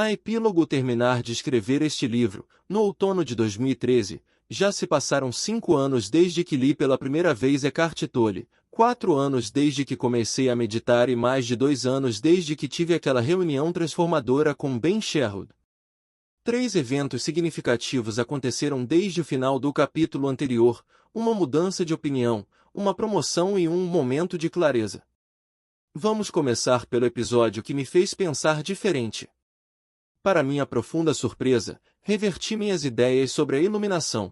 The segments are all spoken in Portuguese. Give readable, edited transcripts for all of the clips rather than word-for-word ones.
A epílogo terminar de escrever este livro, no outono de 2013, já se passaram 5 anos desde que li pela primeira vez Eckhart Tolle, 4 anos desde que comecei a meditar e mais de 2 anos desde que tive aquela reunião transformadora com Ben Sherwood. 3 eventos significativos aconteceram desde o final do capítulo anterior, uma mudança de opinião, uma promoção e um momento de clareza. Vamos começar pelo episódio que me fez pensar diferente. Para minha profunda surpresa, reverti minhas ideias sobre a iluminação.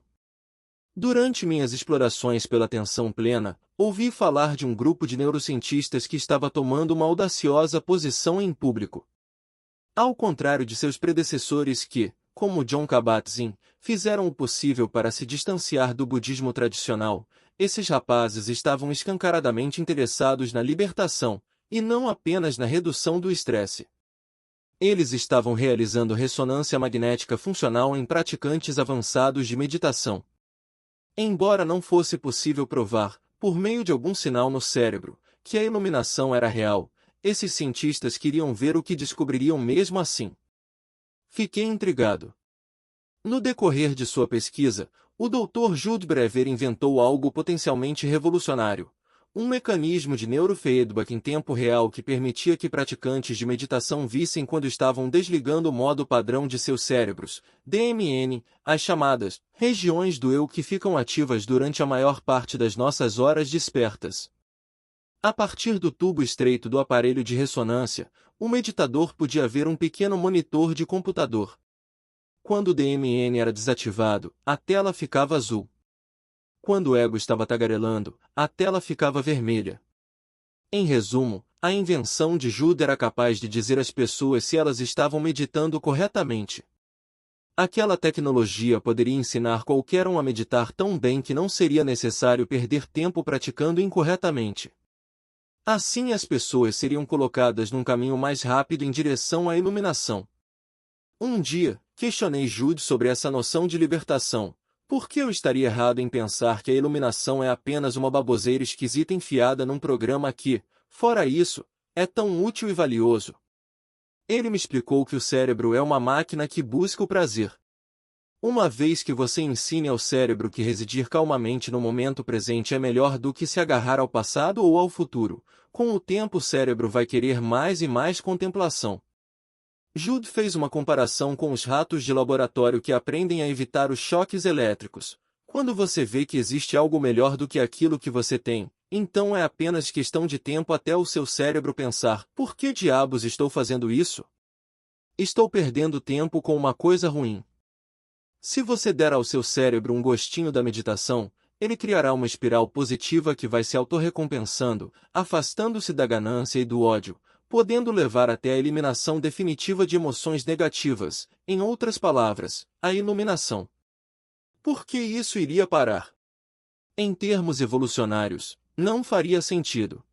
Durante minhas explorações pela atenção plena, ouvi falar de um grupo de neurocientistas que estava tomando uma audaciosa posição em público. Ao contrário de seus predecessores que, como Jon Kabat-Zinn, fizeram o possível para se distanciar do budismo tradicional, esses rapazes estavam escancaradamente interessados na libertação, e não apenas na redução do estresse. Eles estavam realizando ressonância magnética funcional em praticantes avançados de meditação. Embora não fosse possível provar, por meio de algum sinal no cérebro, que a iluminação era real, esses cientistas queriam ver o que descobririam mesmo assim. Fiquei intrigado. No decorrer de sua pesquisa, o Dr. Jude Brever inventou algo potencialmente revolucionário. Um mecanismo de neurofeedback em tempo real que permitia que praticantes de meditação vissem quando estavam desligando o modo padrão de seus cérebros, DMN, as chamadas regiões do eu que ficam ativas durante a maior parte das nossas horas despertas. A partir do tubo estreito do aparelho de ressonância, o meditador podia ver um pequeno monitor de computador. Quando o DMN era desativado, a tela ficava azul. Quando o ego estava tagarelando, a tela ficava vermelha. Em resumo, a invenção de Jude era capaz de dizer às pessoas se elas estavam meditando corretamente. Aquela tecnologia poderia ensinar qualquer um a meditar tão bem que não seria necessário perder tempo praticando incorretamente. Assim as pessoas seriam colocadas num caminho mais rápido em direção à iluminação. Um dia, questionei Jude sobre essa noção de libertação. Por que eu estaria errado em pensar que a iluminação é apenas uma baboseira esquisita enfiada num programa que, fora isso, é tão útil e valioso? Ele me explicou que o cérebro é uma máquina que busca o prazer. Uma vez que você ensine ao cérebro que residir calmamente no momento presente é melhor do que se agarrar ao passado ou ao futuro, com o tempo o cérebro vai querer mais e mais contemplação. Jude fez uma comparação com os ratos de laboratório que aprendem a evitar os choques elétricos. Quando você vê que existe algo melhor do que aquilo que você tem, então é apenas questão de tempo até o seu cérebro pensar: por que diabos estou fazendo isso? Estou perdendo tempo com uma coisa ruim. Se você der ao seu cérebro um gostinho da meditação, ele criará uma espiral positiva que vai se autorrecompensando, afastando-se da ganância e do ódio, podendo levar até a eliminação definitiva de emoções negativas, em outras palavras, a iluminação. Por que isso iria parar? Em termos evolucionários, não faria sentido.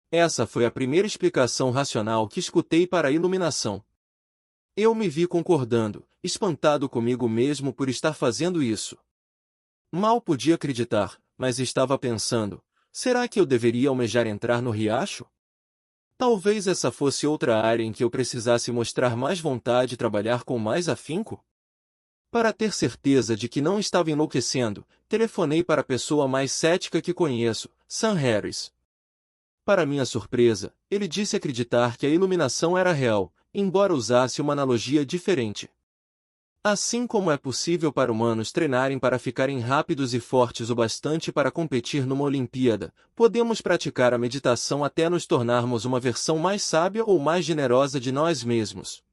Essa foi a primeira explicação racional que escutei para a iluminação. Eu me vi concordando, espantado comigo mesmo por estar fazendo isso. Mal podia acreditar, mas estava pensando: será que eu deveria almejar entrar no riacho? Talvez essa fosse outra área em que eu precisasse mostrar mais vontade e trabalhar com mais afinco? Para ter certeza de que não estava enlouquecendo, telefonei para a pessoa mais cética que conheço, Sam Harris. Para minha surpresa, ele disse acreditar que a iluminação era real, embora usasse uma analogia diferente. Assim como é possível para humanos treinarem para ficarem rápidos e fortes o bastante para competir numa Olimpíada, podemos praticar a meditação até nos tornarmos uma versão mais sábia ou mais generosa de nós mesmos.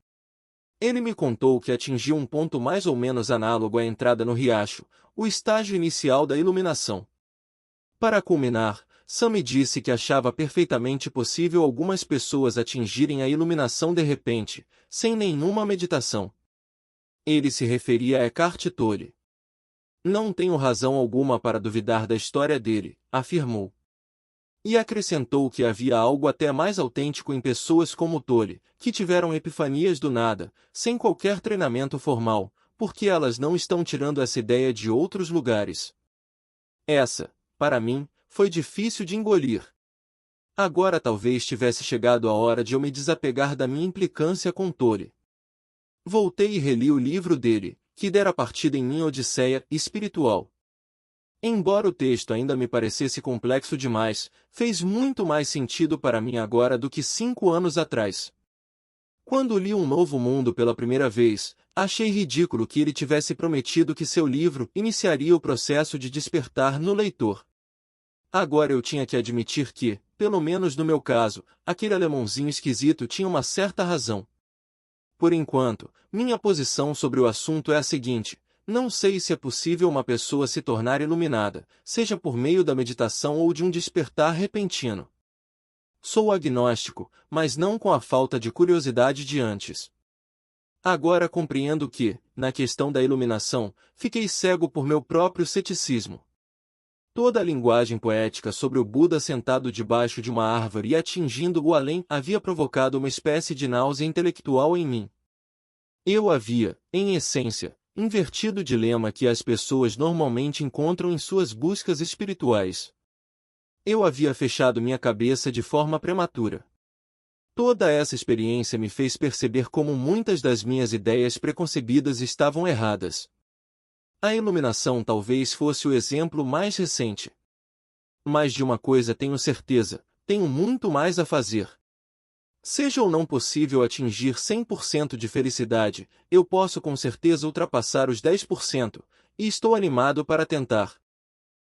Ele me contou que atingiu um ponto mais ou menos análogo à entrada no riacho, o estágio inicial da iluminação. Para culminar, Sam me disse que achava perfeitamente possível algumas pessoas atingirem a iluminação de repente, sem nenhuma meditação. Ele se referia a Eckhart Tolle. Não tenho razão alguma para duvidar da história dele, afirmou. E acrescentou que havia algo até mais autêntico em pessoas como Tolle, que tiveram epifanias do nada, sem qualquer treinamento formal, porque elas não estão tirando essa ideia de outros lugares. Essa, para mim, foi difícil de engolir. Agora talvez tivesse chegado a hora de eu me desapegar da minha implicância com Tolle. Voltei e reli o livro dele, que dera partida em minha odisseia espiritual. Embora o texto ainda me parecesse complexo demais, fez muito mais sentido para mim agora do que 5 anos atrás. Quando li Um Novo Mundo pela primeira vez, achei ridículo que ele tivesse prometido que seu livro iniciaria o processo de despertar no leitor. Agora eu tinha que admitir que, pelo menos no meu caso, aquele alemãozinho esquisito tinha uma certa razão. Por enquanto, minha posição sobre o assunto é a seguinte: não sei se é possível uma pessoa se tornar iluminada, seja por meio da meditação ou de um despertar repentino. Sou agnóstico, mas não com a falta de curiosidade de antes. Agora compreendo que, na questão da iluminação, fiquei cego por meu próprio ceticismo. Toda a linguagem poética sobre o Buda sentado debaixo de uma árvore e atingindo o além havia provocado uma espécie de náusea intelectual em mim. Eu havia, em essência, invertido o dilema que as pessoas normalmente encontram em suas buscas espirituais. Eu havia fechado minha cabeça de forma prematura. Toda essa experiência me fez perceber como muitas das minhas ideias preconcebidas estavam erradas. A iluminação talvez fosse o exemplo mais recente. Mas de uma coisa tenho certeza: tenho muito mais a fazer. Seja ou não possível atingir 100% de felicidade, eu posso com certeza ultrapassar os 10%, e estou animado para tentar.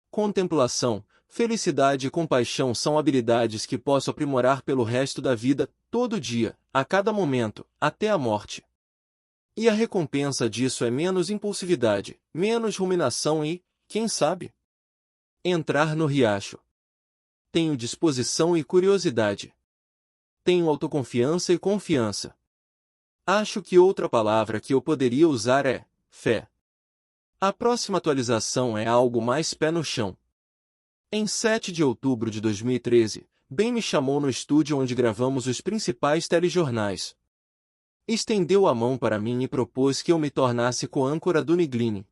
Contemplação, felicidade e compaixão são habilidades que posso aprimorar pelo resto da vida, todo dia, a cada momento, até a morte. E a recompensa disso é menos impulsividade, menos ruminação e, quem sabe, entrar no riacho. Tenho disposição e curiosidade. Tenho autoconfiança e confiança. Acho que outra palavra que eu poderia usar é fé. A próxima atualização é algo mais pé no chão. Em 7 de outubro de 2013, Ben me chamou no estúdio onde gravamos os principais telejornais. Estendeu a mão para mim e propôs que eu me tornasse co-âncora do Nigline.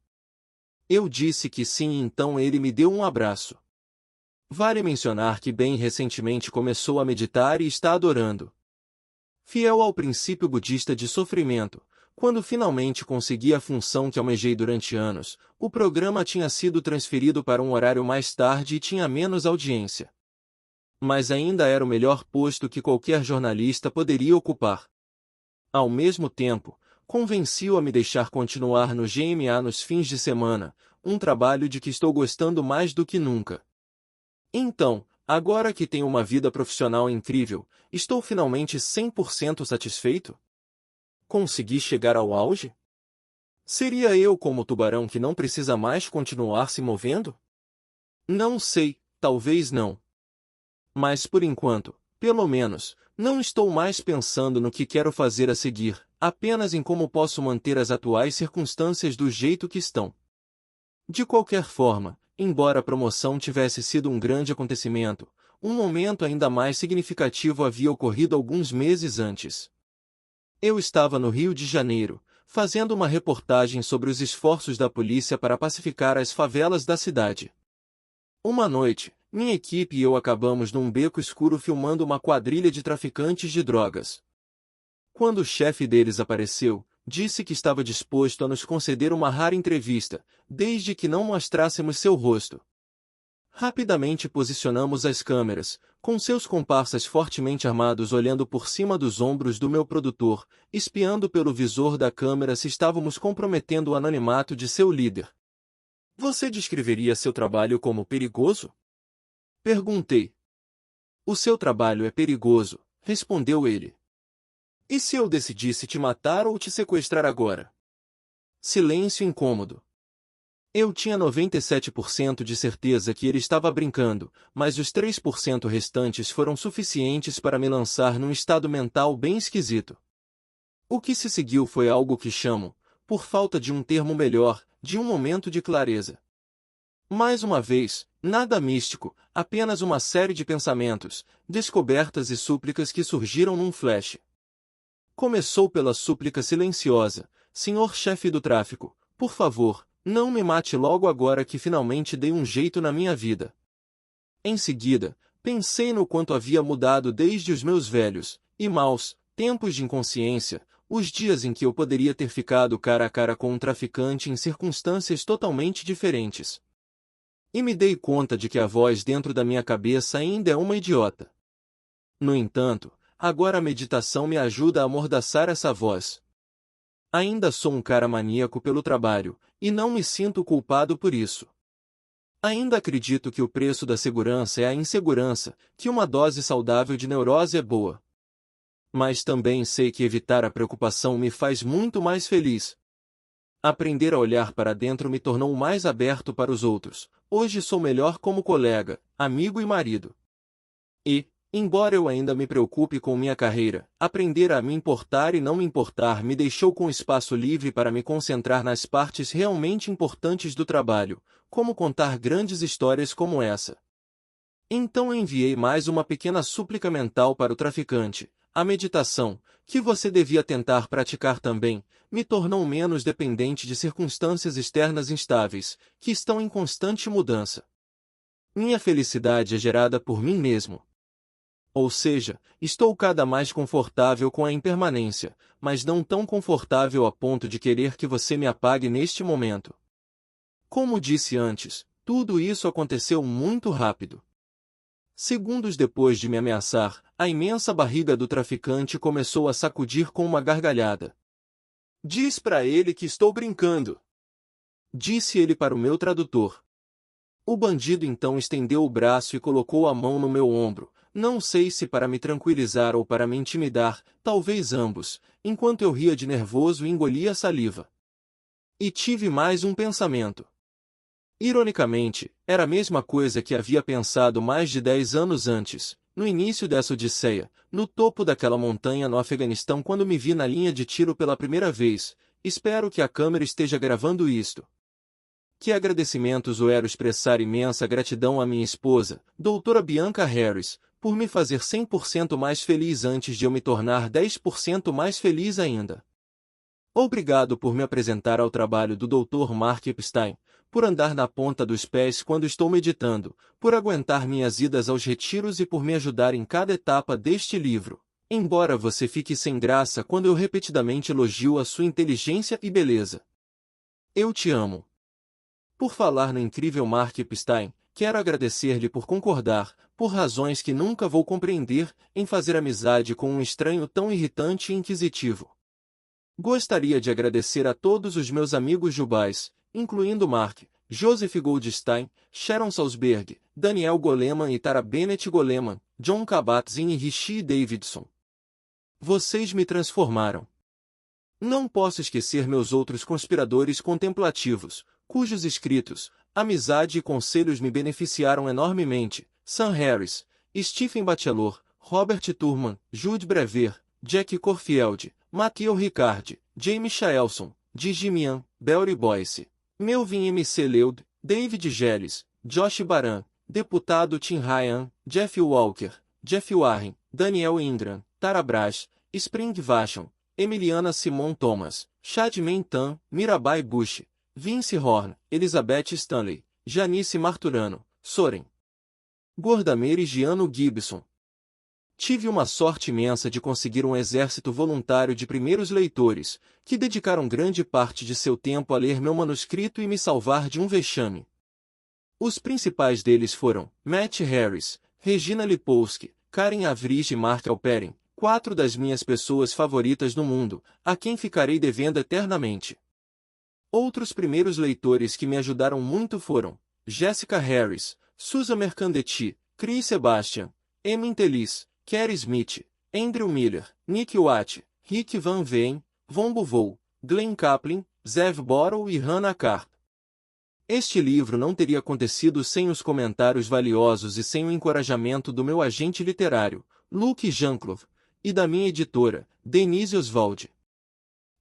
Eu disse que sim e então ele me deu um abraço. Vale mencionar que Ben recentemente começou a meditar e está adorando. Fiel ao princípio budista de sofrimento, quando finalmente consegui a função que almejei durante anos, o programa tinha sido transferido para um horário mais tarde e tinha menos audiência. Mas ainda era o melhor posto que qualquer jornalista poderia ocupar. Ao mesmo tempo, convenci-o a me deixar continuar no GMA nos fins de semana, um trabalho de que estou gostando mais do que nunca. Então, agora que tenho uma vida profissional incrível, estou finalmente 100% satisfeito? Consegui chegar ao auge? Seria eu como o tubarão que não precisa mais continuar se movendo? Não sei, talvez não. Mas por enquanto, pelo menos, não estou mais pensando no que quero fazer a seguir, apenas em como posso manter as atuais circunstâncias do jeito que estão. De qualquer forma, embora a promoção tivesse sido um grande acontecimento, um momento ainda mais significativo havia ocorrido alguns meses antes. Eu estava no Rio de Janeiro, fazendo uma reportagem sobre os esforços da polícia para pacificar as favelas da cidade. Uma noite, minha equipe e eu acabamos num beco escuro filmando uma quadrilha de traficantes de drogas. Quando o chefe deles apareceu, disse que estava disposto a nos conceder uma rara entrevista, desde que não mostrássemos seu rosto. Rapidamente posicionamos as câmeras, com seus comparsas fortemente armados olhando por cima dos ombros do meu produtor, espiando pelo visor da câmera se estávamos comprometendo o anonimato de seu líder. Você descreveria seu trabalho como perigoso? Perguntei. O seu trabalho é perigoso, respondeu ele. E se eu decidisse te matar ou te sequestrar agora? Silêncio incômodo. Eu tinha 97% de certeza que ele estava brincando, mas os 3% restantes foram suficientes para me lançar num estado mental bem esquisito. O que se seguiu foi algo que chamo, por falta de um termo melhor, de um momento de clareza. Mais uma vez, nada místico, apenas uma série de pensamentos, descobertas e súplicas que surgiram num flash. Começou pela súplica silenciosa: Senhor chefe do tráfico, por favor, não me mate logo agora que finalmente dei um jeito na minha vida. Em seguida, pensei no quanto havia mudado desde os meus velhos e maus tempos de inconsciência, Os dias em que eu poderia ter ficado cara a cara com um traficante em circunstâncias totalmente diferentes. E me dei conta de que a voz dentro da minha cabeça ainda é uma idiota. No entanto, agora a meditação me ajuda a amordaçar essa voz. Ainda sou um cara maníaco pelo trabalho, e não me sinto culpado por isso. Ainda acredito que o preço da segurança é a insegurança, que uma dose saudável de neurose é boa. Mas também sei que evitar a preocupação me faz muito mais feliz. Aprender a olhar para dentro me tornou mais aberto para os outros. Hoje sou melhor como colega, amigo e marido. E, embora eu ainda me preocupe com minha carreira, aprender a me importar e não me importar me deixou com espaço livre para me concentrar nas partes realmente importantes do trabalho, como contar grandes histórias como essa. Então enviei mais uma pequena súplica mental para o traficante. A meditação, que você devia tentar praticar também, me tornou menos dependente de circunstâncias externas instáveis, que estão em constante mudança. Minha felicidade é gerada por mim mesmo. Ou seja, estou cada mais confortável com a impermanência, mas não tão confortável a ponto de querer que você me apague neste momento. Como disse antes, tudo isso aconteceu muito rápido. Segundos depois de me ameaçar, a imensa barriga do traficante começou a sacudir com uma gargalhada. Diz para ele que estou brincando, disse ele para o meu tradutor. O bandido então estendeu o braço e colocou a mão no meu ombro, não sei se para me tranquilizar ou para me intimidar, talvez ambos, enquanto eu ria de nervoso e engolia saliva. E tive mais um pensamento. Ironicamente, era a mesma coisa que havia pensado mais de 10 anos antes, no início dessa odisseia, no topo daquela montanha no Afeganistão quando me vi na linha de tiro pela primeira vez. Espero que a câmera esteja gravando isto. Que agradecimentos eu quero expressar imensa gratidão à minha esposa, doutora Bianca Harris, por me fazer 100% mais feliz antes de eu me tornar 10% mais feliz ainda. Obrigado por me apresentar ao trabalho do Dr. Mark Epstein, por andar na ponta dos pés quando estou meditando, por aguentar minhas idas aos retiros e por me ajudar em cada etapa deste livro, embora você fique sem graça quando eu repetidamente elogio a sua inteligência e beleza. Eu te amo. Por falar no incrível Mark Epstein, quero agradecer-lhe por concordar, por razões que nunca vou compreender, em fazer amizade com um estranho tão irritante e inquisitivo. Gostaria de agradecer a todos os meus amigos jubais, incluindo Mark, Joseph Goldstein, Sharon Salzberg, Daniel Goleman e Tara Bennett Goleman, John Kabat-Zinn e Rishi Davidson. Vocês me transformaram. Não posso esquecer meus outros conspiradores contemplativos, cujos escritos, amizade e conselhos me beneficiaram enormemente: Sam Harris, Stephen Batchelor, Robert Thurman, Jude Brever, Jack Corfield, Matthew Ricard, James Chaelson, Gigi Mian, Belry Boyce, Melvin M. C. Leud, David Gelles, Josh Baran, deputado Tim Ryan, Jeff Walker, Jeff Warren, Daniel Ingram, Tara Brash, Spring Vashon, Emiliana Simon Thomas, Chad Mentan, Mirabai Bush, Vince Horn, Elizabeth Stanley, Janice Marturano, Soren Gordamer e Giano Gibson. Tive uma sorte imensa de conseguir um exército voluntário de primeiros leitores, que dedicaram grande parte de seu tempo a ler meu manuscrito e me salvar de um vexame. Os principais deles foram Matt Harris, Regina Lipowski, Karen Avrich e Mark Alperin, 4 das minhas pessoas favoritas no mundo, a quem ficarei devendo eternamente. Outros primeiros leitores que me ajudaram muito foram Jessica Harris, Susan Mercandetti, Chris Sebastian, Emin Telis, Kerry Smith, Andrew Miller, Nick Watt, Rick Van Veen, Von Buvou, Glenn Kaplan, Zev Borrow e Hannah Karp. Este livro não teria acontecido sem os comentários valiosos e sem o encorajamento do meu agente literário, Luke Janklov, e da minha editora, Denise Oswald.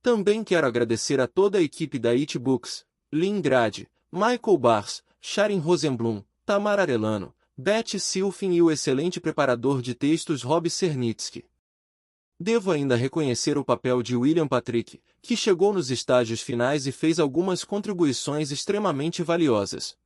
Também quero agradecer a toda a equipe da It Books, Lynn Grade, Michael Bars, Sharon Rosenblum, Tamar Arellano, Beth Silfin e o excelente preparador de textos Rob Cernitsky. Devo ainda reconhecer o papel de William Patrick, que chegou nos estágios finais e fez algumas contribuições extremamente valiosas.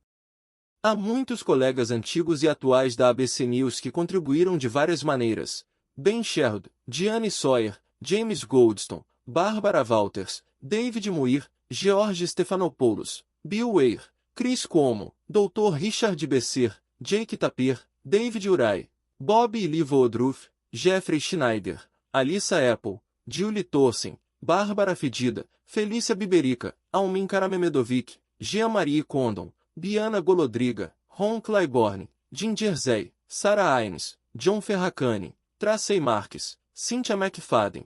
Há muitos colegas antigos e atuais da ABC News que contribuíram de várias maneiras: Ben Sherwood, Diane Sawyer, James Goldstone, Barbara Walters, David Muir, George Stephanopoulos, Bill Weir, Chris Como, Dr. Richard Besser, Jake Tapper, David Uri, Bob e Lee Woodruff, Jeffrey Schneider, Alissa Apple, Julie Thorsen, Bárbara Fedida, Felícia Biberica, Almin Karamemedovic, Jean-Marie Condon, Biana Golodriga, Ron Claiborne, Ginger Zay, Sarah Aines, John Ferracani, Tracey Marques, Cynthia McFadden,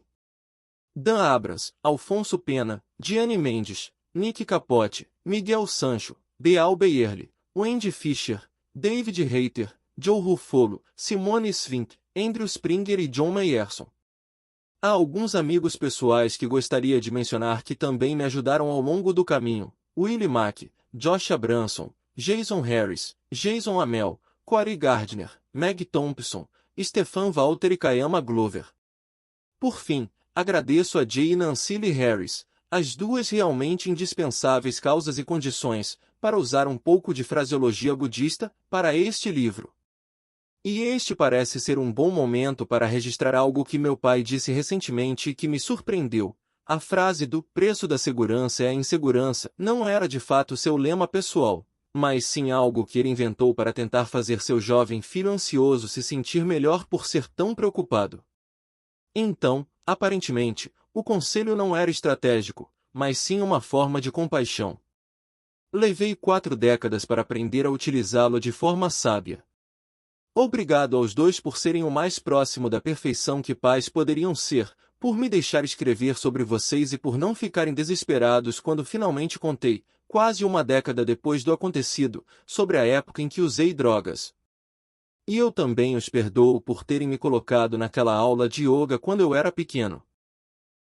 Dan Abras, Alfonso Pena, Diane Mendes, Nick Capote, Miguel Sancho, Beal Beierle, Wendy Fischer, David Reiter, Joe Ruffolo, Simone Svink, Andrew Springer e John Mayerson. Há alguns amigos pessoais que gostaria de mencionar que também me ajudaram ao longo do caminho: Willie Mack, Josh Abramson, Jason Harris, Jason Amell, Corey Gardner, Meg Thompson, Stefan Walter e Kayama Glover. Por fim, agradeço a Jay e Nancy Lee Harris, as duas realmente indispensáveis causas e condições, para usar um pouco de fraseologia budista, para este livro. E este parece ser um bom momento para registrar algo que meu pai disse recentemente e que me surpreendeu. A frase do preço da segurança é a insegurança não era de fato seu lema pessoal, mas sim algo que ele inventou para tentar fazer seu jovem filho ansioso se sentir melhor por ser tão preocupado. Então, aparentemente, o conselho não era estratégico, mas sim uma forma de compaixão. Levei 4 décadas para aprender a utilizá-lo de forma sábia. Obrigado aos dois por serem o mais próximo da perfeição que pais poderiam ser, por me deixar escrever sobre vocês e por não ficarem desesperados quando finalmente contei, quase uma década depois do acontecido, sobre a época em que usei drogas. E eu também os perdoo por terem me colocado naquela aula de yoga quando eu era pequeno.